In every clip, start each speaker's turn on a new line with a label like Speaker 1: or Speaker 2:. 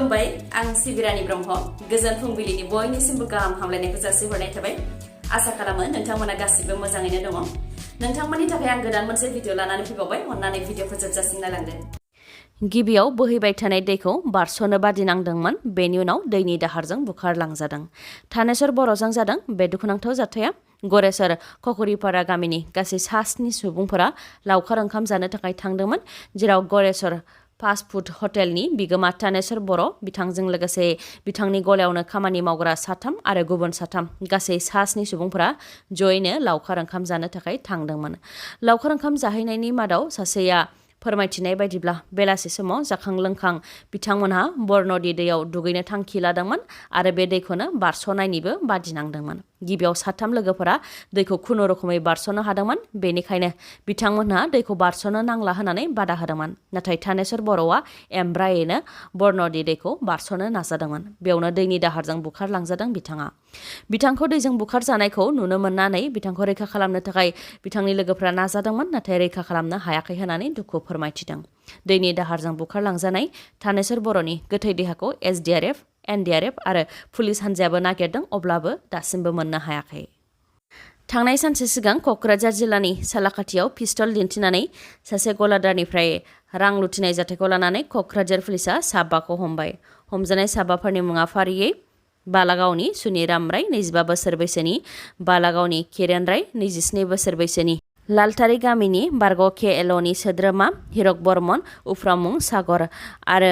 Speaker 1: खुलुमबाय आं सिबिरानि ब्रह्म गोजोन फुंबिलिनि बयनिसिमबो गाहाम हामलायनायखौ जासिहरनाय थाबाय आसा खालामो नोंथांमोना गासिबो मोजाङैनो दङ नोंथांमोननि थाखाय आं गोदान मोनसे भिडिअ लानानै फैबावबाय अन्नानै भिडिअखौ जोबजासिम नायलांदो गिबियाव बोहैबाय थानाय दैखौ बारस'नो बादि नांदोंमोन बेनि उनाव दैनि दाहारजों बुखारलांजादों थानेश्वर बर'जों जादों बे दुखुनांथाव जाथाया गरेसर खखुरिपारा गामिनि गासै 7 सुबुंफोरा लावखार ओंखाम जानो थाखाय थांदोंमोन जेराव गरेसर फास्ट फुड हटेलनि बिगोमा थानेश्वर बर' बिथांजों लोगोसे बिथांनि गलायावनो खामानि मावग्रा 3 आरो गुबुन 3 गासै 7 सुबुंफोरा जयैनो लावखार ओंखाम जानो थाखाय थांदोंमोन लावखार ओंखाम जाहैनायनि मादाव सासेया फोरमायथिनाय बायदिब्ला बेलासि समाव जाखां लोंखां बिथांमोनहा बरनदि दैयाव दुगैनो थांखि लादोंमोन आरो बे दैखौनो बारस'नायनिबो बादि नांदोंमोन गिबियाव 3 लोगोफोरा दैखौ खुनुरुखुमै बारस'नो हादोंमोन बेनिखायनो बिथांमोनहा दैखौ बारस'नो नांला होननानै बादा होदोंमोन नाथाय थानेश्वर बर'आ एमब्रायैनो बरनदि दैखौ बारस'नो नाजादोंमोन बेयावनो दैनि दाहारजों बुखारलांजादों बिथांखौ दैजों बुखारजानायखौ नुनो मोननानै बिथांखौ रैखा खालामनो थाखाय बिथांनि लोगोफोरा नाजादोंमोन नाथाय रैखा खालामनो हायाखै होननानै दुखु फोरमायथिदों दैनि दाहारजों बुखारलांजानाय थानेश्वर बर'नि गोथै देहाखौ एसडिआरएफ एनडिआरएफ आरो पुलिस हान्जायाबो नागिरदों अब्लाबो दासिमबो मोननो हायाखै थांनाय सानसे सिगां क'क्राझार जिल्लानि सालाकाथियाव पिस्तल दिन्थिनानै सासे गलादारनिफ्राय रां लुथिनाय जाथायखौ लानानै क'क्राझार पुलिसआ 7 हमबाय हमजानाय 7फोरनि मुङा फारियै बालागावनि सुनिराम राय 25 बोसोर बैसोनि बालागावनि किरेन राय 27 बोसोर बैसोनि लालथारि गामिनि बारग' केएलअनि सोद्रोमा हिरक बर्मन उफ्रामुं सागर आरो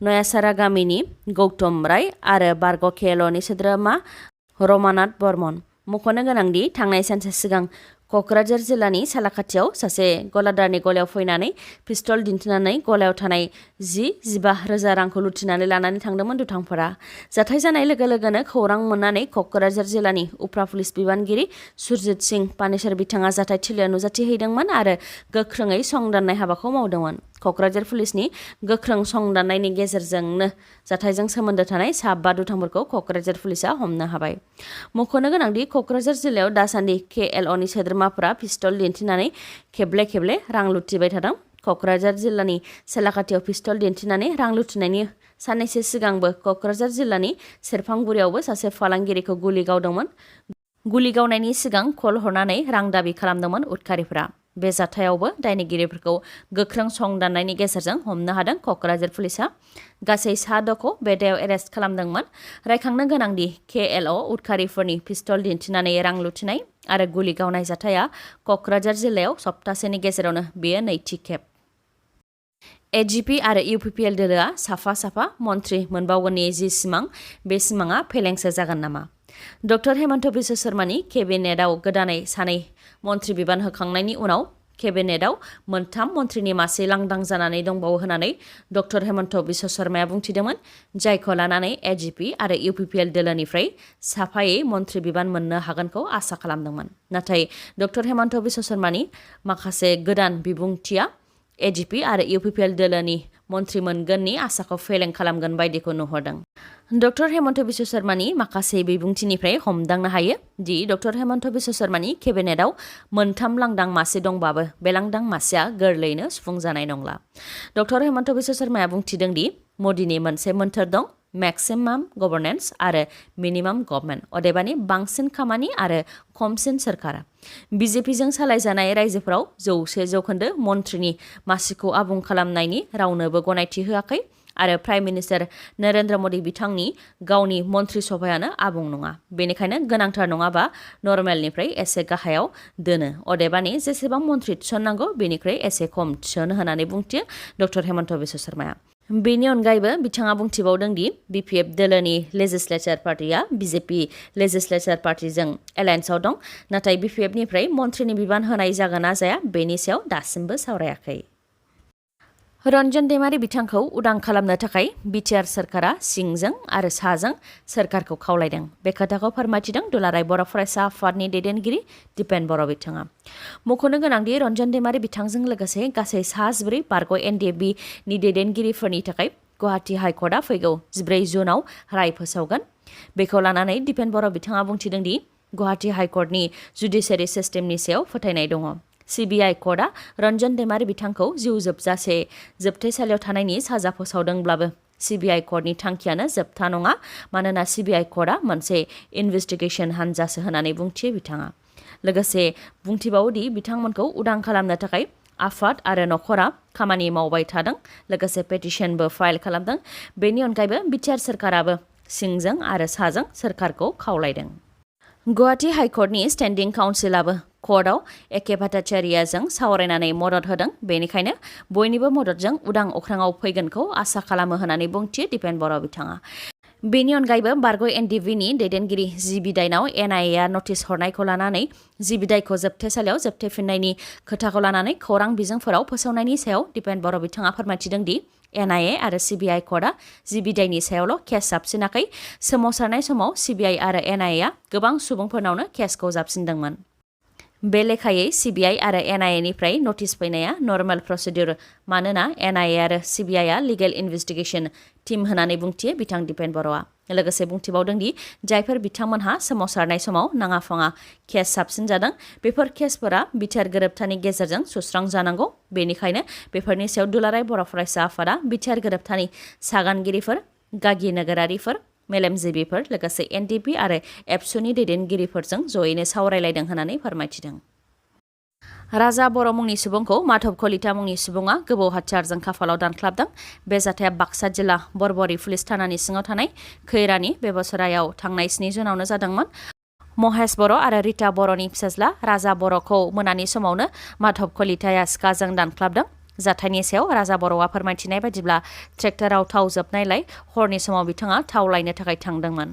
Speaker 1: नयासारा गामिनि गौतम राय आरो बारग' केएलअनि सोद्रोमा रमानाथ बर्मन मख'नो गोनांदि थांनाय सानसे सिगां क'क्राझार जिल्लानि सालाकाथियाव सासे गलादारनि गलायाव फैनानै पिस्तल दिन्थिनानै गलायाव थानाय 10-15 रोजा रांखौ लुथिनानै लानानै थांदोंमोन दुथांफोरा जाथाय जानाय लोगो लोगोनो खौरां मोननानै क'क्राझार जिल्लानि उफ्रा पुलिस बिबानगिरि सुरजित सिं पानेश्वर बिथाङा जाथाय थिलियाव नुजाथिहैदोंमोन आरो गोख्रोङै संदाननाय हाबाखौ मावदोंमोन क'क्राझार पुलिसनि गोख्रों संदाननायनि गेजेरजोंनो जाथायजों सोमोन्दो थानाय 7 दुथांफोरखौ क'क्राझार पुलिसआ हमनो हाबाय मख'नो गोनांदि क'क्राझार जिल्लायाव दासान्दि केएलअनि सोद्रोमाफोरा पिस्तल दिन्थिनानै खेबले रां लुथिबाय थादों क'क्राझार जिल्लानि सालाकाथियाव पिस्तल दिन्थिनानै रां लुथिनायनि साननैसो सिगांबो क'क्राझार जिल्लानि सेरफांगुरियावबो सासे फालांगिरिखौ गुलि गावदोंमोन गुलि गावनायनि सिगां कल हरनानै रां दाबि खालामदोंमोन उदखारिफोरा बे जाथायावबो दायनिगिरिफोरखौ गोख्रों संदाननायनि गेजेरजों हमनो हादों क'क्राझार पुलिसआ गासै 7खौ बे दायाव एरेस्ट खालामदोंमोन रायखांनो गोनांदि केएलअ उदखारिफोरनि पिस्तल दिन्थिनानै रां लुथिनाय आरो गुलि गावनाय जाथाया क'क्राझार जिल्लायाव सप्तासेनि गेजेरावनो बेयो नैथि खेब एजिपि आरो इउपिपिएल दोलोआ साफा मन्त्रि मोनबावगोननि जि सिमां बे सिमाङा फेलेंसो जागोन नामा डक्टर हेमन्त बिश्व शर्मानि केबिनेटआव गोदानै 2 मन्त्रि बिबान होखांनायनि उनाव केबिनेटआव 3 मन्त्रिनि मासि लांदां जानानै दंबावो होननानै डक्टर हेमन्त बिश्व शर्माया बुंथिदोंमोन जायखौ लानानै एजिपि आरो इउपिपिएल दोलोनिफ्राय साफायै मन्त्रि बिबान मोननो हागोनखौ आसा खालामदोंमोन नाथाय डक्टर हेमन्त बिश्व शर्मानि माखासे गोदान बिबुंथिया एजिपि आरो इउपिपिएल दोलोनि मन्त्रि मोनगोननि आसाखौ फेलें खालामगोन बायदिखौ नुहरदों डक्टर हेमन्त बिश्व शर्मानि माखासे बिबुंथिनिफ्राय हमदांनो हायो दि डक्टर हेमन्त बिश्व शर्मानि केबिनेटआव 3 लांदां मासि दंबाबो बे लांदां मासिया गोरलैयैनो सुफुंजानाय नंला डक्टर हेमन्त बिश्व शर्माया बुंथिदों दि मदिनि मोनसे मोन्थोर दं मेक्सिमाम गभर्नेन्स आरो मिनिमाम गभर्नमेन्ट अदेबानि बांसिन खामानि आरो खमसिन सोरखार बिजेपिजों सालायजानाय रायजोफोराव 100% मन्थ्रिनि मासिखौ आबुं खालामनायनि रावनोबो गनायथि होआखै आरो प्राइम मिनिस्टार नरेन्द्र मदि बिथांनि गावनि मन्त्रि सभायानो आबुं नङा बेनिखायनो गोनांथार नङाबा नर्मेलनिफ्राय एसे गाहायाव दोनो अदेबानि जेसेबां मन्त्रि थिसननांगौ बेनिख्रुइ एसे खम थिसनो होननानै बुंथियो डक्टर हेमन्त बिश्व शर्माया बेनि अनगायैबो बिथाङा बुंथिबावदों दि बिपिएफ दोलोनि लेजिस्लेचार पार्टिया बिजेपि लेजिस्लेचार पार्टिजों एलायन्सआव दं नाथाय बिपिएफनिफ्राय मन्थ्रिनि बिबान होनाय जागोन ना जाया बेनि सायाव दासिमबो सावरायाखै रन्जन दैमारि बिथांखौ उदां खालामनो थाखाय बिटिआर सरकारा सिंजों आरो साजों सरकारखौ खावलायदों बे खोथाखौ फोरमायथिदों दुलाराय बर' फरायसा आफादनि दैदेनगिरि दिपेन बर' बिथाङा मख'नो गोनांदि रन्जन दैमारि बिथांजों लोगोसे गासै 14 बारग' एनडिएफबि नि दैदेनगिरिफोरनि थाखाय गुवाहाटी हाइकर्टआ फैगौ 14 जुनाव राय फोसावगोन बेखौ लानानै दिपेन बर' बिथाङा बुंथिदों दि गुवाहाटी हाइकर्टनि जुडिसियारि सिस्टेमनि सायाव फोथायनाय दङ सिबिआइ कर्टआ रन्जन दैमारि बिथांखौ जिउ जोबजासे जोबथेसालियाव थानायनि साजा फोसावदोंब्लाबो CBI कर्टनि थांखियानो जोबथा नङा मानोना CBI कर्टआ मोनसे इनभेस्टिगेशन हानजासो होननानै बुंथियो बिथाङा लोगोसे बुंथिबावोदि बिथांमोनखौ उदां खालामनो थाखाय आफाद आरो नखरा खामानि मावबाय थादों लोगोसे पेटिशनबो फाइल खालामदों बेनि अनगायैबो बिटिआर सरकाराबो सिंजों आरो साजों सरकारखौ खावलायदों गुवाहाटी हाइकर्टनि स्टेन्डिं काउन्सिलाबो कर्टआव एके भट्टाचार्यजों सावरायनानै मदद होदों बेनिखायनो बयनिबो मददजों उदां अख्राङाव फैगोनखौ आसा खालामो होननानै बुंथियो दिपेन बर' बिथाङा बेनि अनगायैबो बारग' एनडिभिनि दैदेनगिरि जि बिदाइनाव एनआइएआ नटिस हरनायखौ लानानै जि बिदाइखौ जोबथेसालियाव जोबथेफिननायनि खोथाखौ लानानै खौरां बिजोंफोराव फोसावनायनि सायाव दिपेन बर' बिथाङा फोरमायथिदों दि एनआइए आरो CBI कर्टआ जि बिदाइनि सायावल' केस जाबसिनाखै सोमावसारनाय समाव CBI आरो एनआइएआ गोबां सुबुंफोरनावनो केसखौ जाबसिनदोंमोन बे लेखायै CBI आरो एनआइएनिफ्राय नटिस फैनाया नर्मेल प्रसिडिउर मानोना एनआइए आरो CBIआ लिगेल इनभेस्टिगेशन टीम होननानै बुंथियो बिथां दिपेन बर'आ लोगोसे बुंथिबावदों दि जायफोर बिथांमोनहा सोमावसारनाय समाव नाङा फाङा केस साबसिन जादों बेफोर केसफोरा बिटिआर गोरोबथानि गेजेरजों सुस्रांजानांगौ बेनिखायनो बेफोरनि सायाव दुलाराय बर' फरायसा आफादा बिटिआर गोरोबथानि सागानगिरिफोर गागि नोगोरारिफोर मेलेमजिबिफोर लोगोसे एनडिपि आरो एबसुनि दैदेनगिरिफोरजों जयैनो सावरायलायदों होननानै फोरमायथिदों राजा बर' मुंनि सुबुंखौ माधब कलिता मुंनि सुबुङा गोबौ हाथियारजों खाफालाव दानख्लाबदों बे जाथाया बाक्सा जिल्ला बरबरि पुलिस थानानि सिङाव थानाय खैरानि बेबसरायाव थांनाय 7 जुनावनो जादोंमोन महेश बर' आरो रिता बर'नि फिसाज्ला राजा बर'खौ मोनानि समावनो माधब कलिताया सिखाजों दानख्लाबदों जाथायनि सायाव राजा बर'आ फोरमायथिनाय बायदिब्ला ट्रेक्टराव थाव जोबनायलाय हरनि समाव बिथाङा थाव लायनो थाखाय थांदोंमोन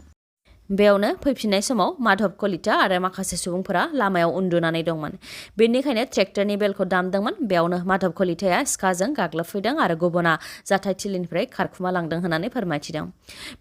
Speaker 1: बेयावनो फैफिननाय समाव माधब कलिता आरो माखासे सुबुंफोरा लामायाव उन्दुनानै दंमोन बेनिखायनो ट्रेक्टरनि बेलखौ दामदोंमोन बेयावनो माधब कलिताया सिखाजों गाग्लोबफैदों आरो गुबुना जाथायथिलिनिफ्राय खारखुमा लांदों होननानै फोरमायथिदों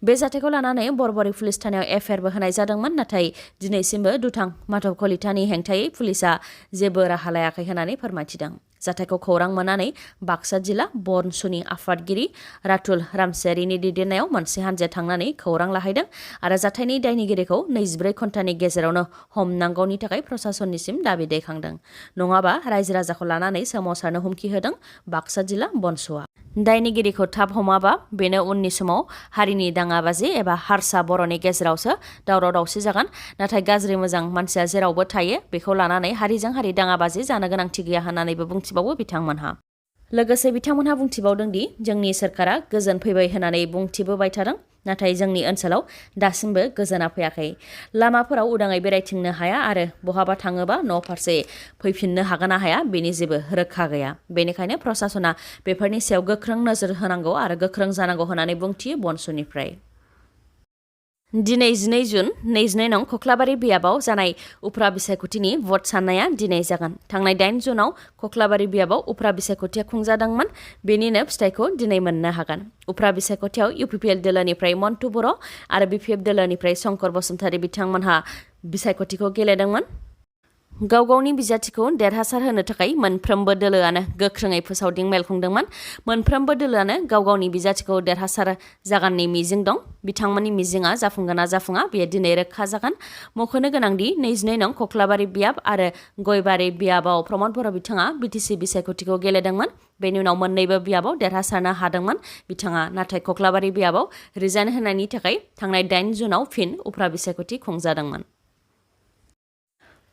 Speaker 1: बे जाथायखौ लानानै बरबरि पुलिस थानायाव एफआइआरबो होनाय जादोंमोन नाथाय दिनैसिमबो दुथां माधब कलितानि हेंथायै पुलिसआ जेबो राहा लायाखै होननानै फोरमायथिदों जाथायखौ खौरां मोननानै बाक्सा जिल्ला बनसुनि आफादगिरि रातुल रामसियारिनि दैदेननायाव मोनसे हानजाया थांनानै खौरां लाहैदों आरो जाथायनि दायनिगिरिखौ 24 घन्टानि गेजेरावनो हमनांगौनि थाखाय प्रशासननिसिम दाबि दैखांदों नङाबा रायजो राजाखौ लानानै सोमावसारनो हुमखि होदों बाक्सा जिल्ला बनसुआ दायनिगिरिखौ थाब हमाबा बेनो उननि समाव हारिनि दाङाबाजि एबा हारसा बर'नि गेजेरावसो दावराव दावसि जागोन नाथाय गाज्रि मोजां मानसिया जेरावबो थायो बेखौ लानानै हारिजों हारि दाङाबाजि जानो गोनांथि गैया होननानैबो बुंथिबावो बिथांमोनहा लोगोसे बिथांमोनहा बुंथिबावदों दि जोंनि सरकारा गोजोन फैबाय होननानै बुंथिबोबाय थादों नाथाय जोंनि ओनसोलाव दासिमबो गोजोना फैयाखै लामाफोराव उदाङै बेरायथिंनो हाया आरो बहाबा थाङोबा न' फारसे फैफिननो हागोन ना हाया बेनि जेबो रोखा गैया बेनिखायनो प्रशासना बेफोरनि सायाव गोख्रों नोजोर होनांगौ आरो गोख्रों जानांगौ होननानै बुंथियो बनसुनिफ्राय दिनै 12 जुन 22 नं खख्लाबारि बियाबाव जानाय उफ्रा बिसायख'थिनि भट साननाया दिनै जागोन थांनाय 8 जुनाव खख्लाबारि बियाबाव उफ्रा बिसायख'थिया खुंजादोंमोन बेनिनो फिथाइखौ दिनै मोननो हागोन उफ्रा बिसायख'थियाव UPPL दोलोनिफ्राय मन्टु बर' आरो BPF दोलोनिफ्राय शंकर बसुमतारी बिथांमोनहा बिसायख'थिखौ गेलेदोंमोन गाव गावनि बिजाथिखौ देरहासार होनो थाखाय मोनफ्रोमबो दोलोआनो गोख्रोङै फोसावदिं मेल खुंदोंमोन मोनफ्रोमबो दोलोआनो गाव गावनि बिजाथिखौ देरहासार जागोननि मिजिं दं बिथांमोननि मिजिंआ जाफुंगोन ना जाफुङा बेयो दिनै रोखा जागोन मख'नो गोनांदि 22 नं खख्लाबारि बियाब आरो गयबारि बियाबाव प्रमद बर' बिथाङा BTC बिसायख'थिखौ गेलेदोंमोन बेनि उनाव मोन्नैबो बियाबाव देरहासारनो हादोंमोन बिथाङा नाथाय खख्लाबारि बियाबाव रिजाइन होनायनि थाखाय थांनाय 8 जुनाव फिन उफ्रा बिसायख'थि खुंजादोंमोन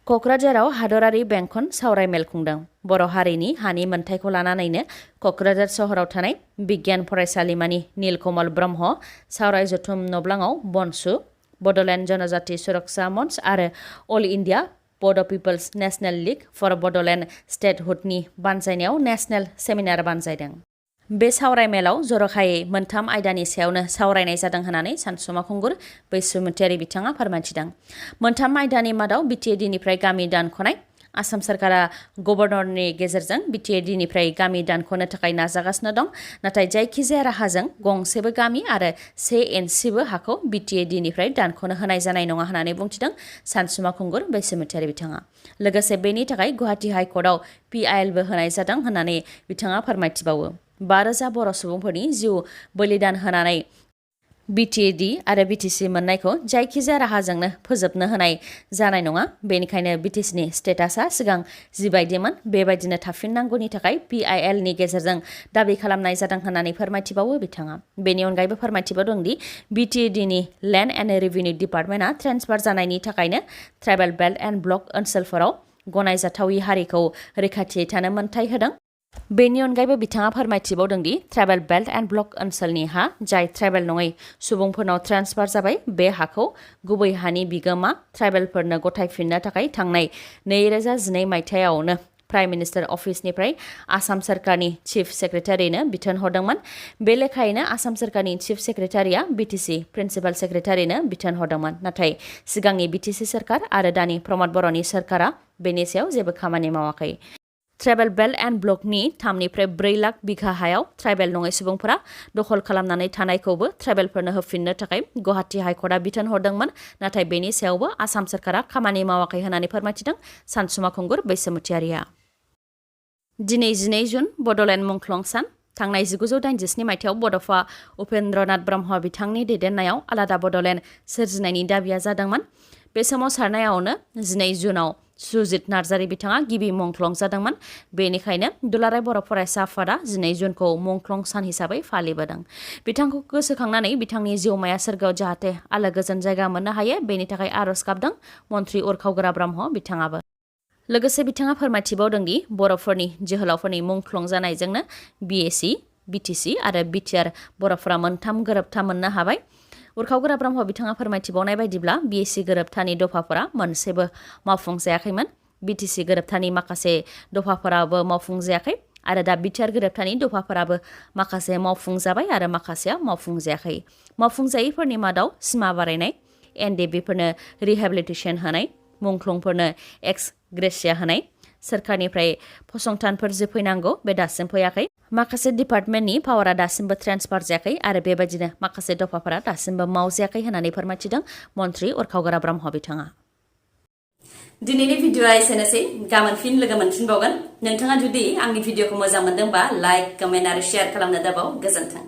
Speaker 1: क'क्राझाराव हादरारि बेंखन सावरायमेल खुंदों बर' हारिनि हानि मोनथायखौ लानानैनो क'क्राझार सहराव थानाय बिगियान फरायसालिमानि नीलकमल ब्रह्म सावराय जथुम नब्लाङाव बनसु बड'लेण्ड जनजाति सुरक्षा मन्च आरो all India Bodo' peoples national league for Bodoland स्टेटहुडनि बानजायनायाव नेशनेल सेमिनार बानजायदों बे सावरायमेलाव जर'खायै मोनथाम आयदानि सायावनो सावरायनाय जादों होननानै सानसुमा खुंगुर बैसुमुतियारि बिथाङा फोरमायथिदों मोनथाम आयदानि मादाव BTAD-निफ्राय गामि दानख'नाय आसाम सरकारा गभर्नरनि गेजेरजों BTAD-निफ्राय गामि दानख'नो थाखाय नाजागासिनो दं नाथाय जायखिजाया राहाजों गंसेबो गामि आरो 1 इन्सिबो हाखौ BTAD-निफ्राय दानख'नो होनाय जानाय नङा होननानै बुंथिदों सानसुमा खुंगुर बैसुमुतियारि बिथाङा लोगोसे बेनि थाखाय गुवाहाटी हाइकर्टआव PILबो होनाय जादों होननानै बिथाङा फोरमायथिबावो 5,000 बर' सुबुंफोरनि जिउ बलिदान होनानै BTAD आरो BTC मोननायखौ जायखिजाया राहाजोंनो फोजोबनो होनाय जानाय नङा बेनिखायनो BTCनि स्टेटासआ सिगां जिबायदिमोन बेबायदिनो थाफिननांगौनि थाखाय PIL नि गेजेरजों दाबि खालामनाय जादों होननानै फोरमायथिबावो बिथाङा बेनि अनगायैबो फोरमायथिबावदों दि BTAD नि लेन्ड एन्ड रेभिनिउ डिपार्टमेन्टआ ट्रेन्सफार जानायनि थाखायनो ट्राइबेल बेल्ट एन्ड ब्लक ओनसोलफोराव गनायजाथावि हारिखौ रैखाथियै थानो मोन्थाय होदों बेनि अनगायैबो बिथाङा फोरमायथिबावदों दि ट्राइबेल बेल्ट एन्ड ब्लक ओनसोलनि हा जाय ट्राइबेल नङै सुबुंफोरनाव ट्रेन्सफार जाबाय बे हाखौ गुबै हानि बिगोमा ट्राइबेलफोरनो गथायफिननो थाखाय थांनाय 2012 मायथाइयावनो प्राइम मिनिस्टार अफिसनिफ्राय आसाम सरकारनि चिफ सेक्रेटारिनो बिथोन हरदोंमोन बे लेखायैनो आसाम सरकारनि चिफ सेक्रेटारिया BTC प्रिन्सिपाल सेक्रेटारिनो बिथोन हरदोंमोन नाथाय सिगांनि BTC सरकार आरो दानि प्रमद बर'नि सरकारा बेनि सायाव जेबो खामानि मावाखै ट्राइबेल बेल्ट एन्ड ब्लकनि 3 निफ्राय 4 लाख बिघा हायाव ट्राइबेल नङै सुबुंफोरा दखल खालामनानै थानायखौबो ट्राइबेलफोरनो होफिननो थाखाय गुवाहाटी हाइकर्टआ बिथोन हरदोंमोन नाथाय बेनि सायावबो आसाम सरकारा खामानि मावाखै होननानै फोरमायथिदों सानसुमा खुंगुर बैसोमुथियारिया दिनै 12 जुन बड'लेण्ड मुंख्लं सान थांनाय 1987 मायथाइयाव बड'फा उपेन्द्रनाथ ब्रह्म बिथांनि दैदेननायाव आलादा बड'लेण्ड सोरजिनायनि दाबिया जादोंमोन बे सोमावसारनायावनो 12 जुनाव सुजित नार्जारी बिथाङा गिबि मुंख्लं जादोंमोन बेनिखायनो दुलाराय बर' फरायसा आफादा 12 जुनखौ मुंख्लं सान हिसाबै फालिबोदों बिथांखौ गोसोखांनानै बिथांनि जिउमाया सोरगोआव जाहाथे आलो गोजोन जायगा मोननो हायो बेनि थाखाय आरज गाबदों मन्त्रि उरखावगोरा ब्रह्म बिथाङाबो लोगोसे बिथाङा फोरमायथिबावदों दि बर'फोरनि जोहोलावफोरनि मुंख्लं जानायजोंनो BAC BTC आरो BTR बर'फोरा मोनथाम गोरोबथा मोननो हाबाय उरखावगोरा ब्रह्म बिथाङा फोरमायथिबावनाय बायदिब्ला BAC गोरोबथानि दफाफोरा मोनसेबो मावफुंजायाखैमोन BTC गोरोबथानि माखासे दफाफोराबो मावफुंजायाखै आरो दा BTR गोरोबथानि दफाफोराबो माखासे मावफुंजाबाय आरो माखासेया मावफुंजायाखै मावफुंजायैफोरनि मादाव सिमा बारायनाय NDBफोरनो रिहेबिलिटेसन होनाय मुंख्लंफोरनो एक्स ग्रेसिया होनाय सोरखारनिफ्राय फसंथानफोर जोफैनांगौ बे दासिम फैयाखै माखासे डिपार्टमेन्टनि पावारा दासिमबो ट्रेन्सफार जायाखै आरो बेबायदिनो माखासे दफाफोरा दासिमबो मावजायाखै होननानै फोरमायथिदों मन्त्रि उरखावगोरा ब्रह्म बिथाङा दिनैनि भिडिअआ एसेनोसै गाबोन फिन लोगो मोनफिनबावगोन नोंथाङा जुदि आंनि भिडिअखौ मोजां मोनदोंबा लाइक कमेन्ट आरो शेयार खालामनो दाबाव गोजोन्थों